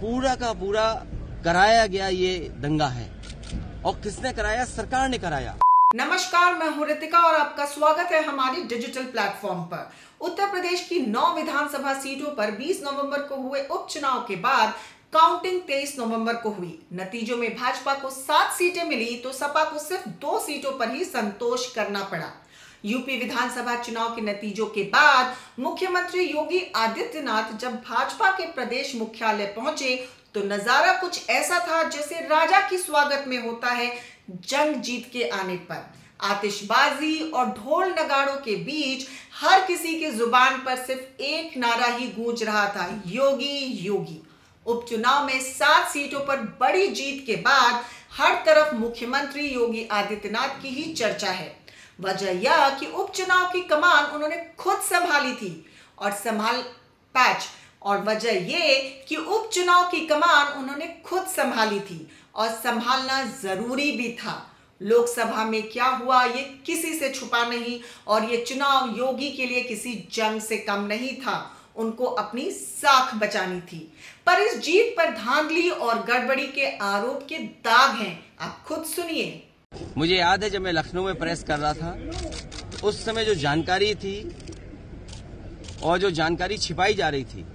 पूरा का पूरा कराया गया ये दंगा है। और किसने कराया? सरकार ने कराया। नमस्कार, मैं हूं रितिका और आपका स्वागत है हमारे डिजिटल प्लेटफॉर्म पर। उत्तर प्रदेश की 9 विधानसभा सीटों पर 20 नवंबर को हुए उपचुनाव के बाद काउंटिंग 23 नवंबर को हुई। नतीजों में भाजपा को 7 सीटें मिली तो सपा को सिर्फ 2 सीटों पर ही संतोष करना पड़ा। यूपी विधानसभा चुनाव के नतीजों के बाद मुख्यमंत्री योगी आदित्यनाथ जब भाजपा के प्रदेश मुख्यालय पहुंचे तो नजारा कुछ ऐसा था जैसे राजा की स्वागत में होता है जंग जीत के आने पर। आतिशबाजी और ढोल नगाड़ों के बीच हर किसी की जुबान पर सिर्फ एक नारा ही गूंज रहा था, योगी योगी। उपचुनाव में 7 सीटों पर बड़ी जीत के बाद हर तरफ मुख्यमंत्री योगी आदित्यनाथ की ही चर्चा है। वजह यह कि उपचुनाव की कमान उन्होंने खुद संभाली थी और संभालना जरूरी भी था। लोकसभा में क्या हुआ ये किसी से छुपा नहीं और ये चुनाव योगी के लिए किसी जंग से कम नहीं था। उनको अपनी साख बचानी थी। पर इस जीत पर धांधली और गड़बड़ी के आरोप के दाग हैं। आप खुद सुनिए। मुझे याद है जब मैं लखनऊ में प्रेस कर रहा था तो उस समय जो जानकारी थी और जो जानकारी छिपाई जा रही थी,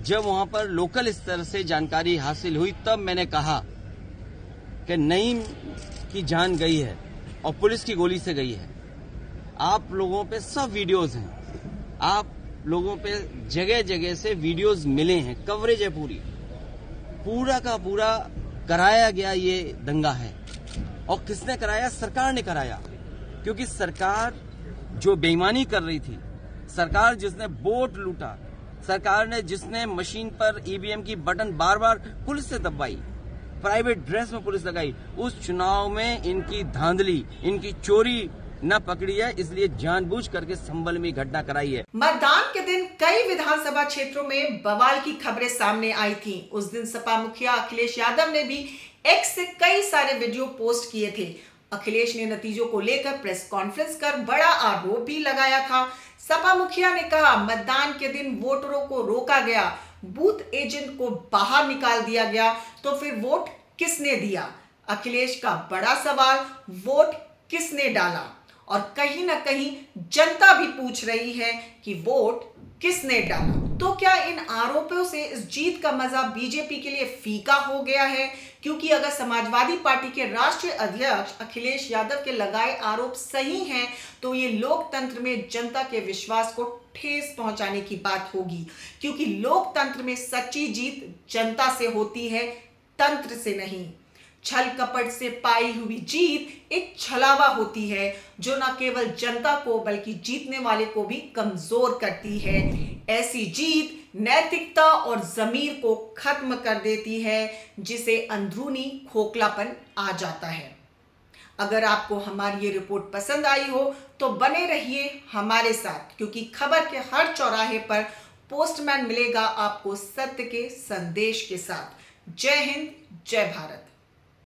जब वहां पर लोकल स्तर से जानकारी हासिल हुई तब मैंने कहा कि नईम की जान गई है और पुलिस की गोली से गई है। आप लोगों पे सब वीडियोस हैं, आप लोगों पे जगह जगह से वीडियोस मिले हैं, कवरेज है पूरा का पूरा कराया गया ये दंगा है। और किसने कराया? सरकार ने कराया। क्योंकि सरकार जो बेईमानी कर रही थी, सरकार जिसने वोट लूटा, सरकार ने जिसने मशीन पर ईवीएम की बटन बार बार पुलिस से दबाई, प्राइवेट ड्रेस में पुलिस लगाई, उस चुनाव में इनकी धांधली, इनकी चोरी न पकड़ी है, इसलिए जानबूझ करके संभल में घटना कराई है। मतदान के दिन कई विधानसभा क्षेत्रों में बवाल की खबरें सामने आई थीं। उस दिन सपा मुखिया अखिलेश यादव ने भी एक्स से कई सारे वीडियो पोस्ट किए थे। अखिलेश ने नतीजों को लेकर प्रेस कॉन्फ्रेंस कर बड़ा आरोप भी लगाया था। सपा मुखिया ने कहा, मतदान के दिन वोटरों को रोका गया, बूथ एजेंट को बाहर निकाल दिया गया, तो फिर वोट किसने दिया? अखिलेश का बड़ा सवाल, वोट किसने डाला? और कहीं ना कहीं जनता भी पूछ रही है कि वोट किसने डाला? तो क्या इन आरोपों से इस जीत का मजा बीजेपी के लिए फीका हो गया है? क्योंकि अगर समाजवादी पार्टी के राष्ट्रीय अध्यक्ष अखिलेश यादव के लगाए आरोप सही हैं तो ये लोकतंत्र में जनता के विश्वास को ठेस पहुंचाने की बात होगी। क्योंकि लोकतंत्र में सच्ची जीत जनता से होती है, तंत्र से नहीं। छल कपट से पाई हुई जीत एक छलावा होती है जो न केवल जनता को बल्कि जीतने वाले को भी कमजोर करती है। ऐसी जीत नैतिकता और जमीर को खत्म कर देती है, जिसे अंदरूनी खोखलापन आ जाता है। अगर आपको हमारी ये रिपोर्ट पसंद आई हो तो बने रहिए हमारे साथ, क्योंकि खबर के हर चौराहे पर पोस्टमैन मिलेगा आपको सत्य के संदेश के साथ। जय हिंद, जय भारत।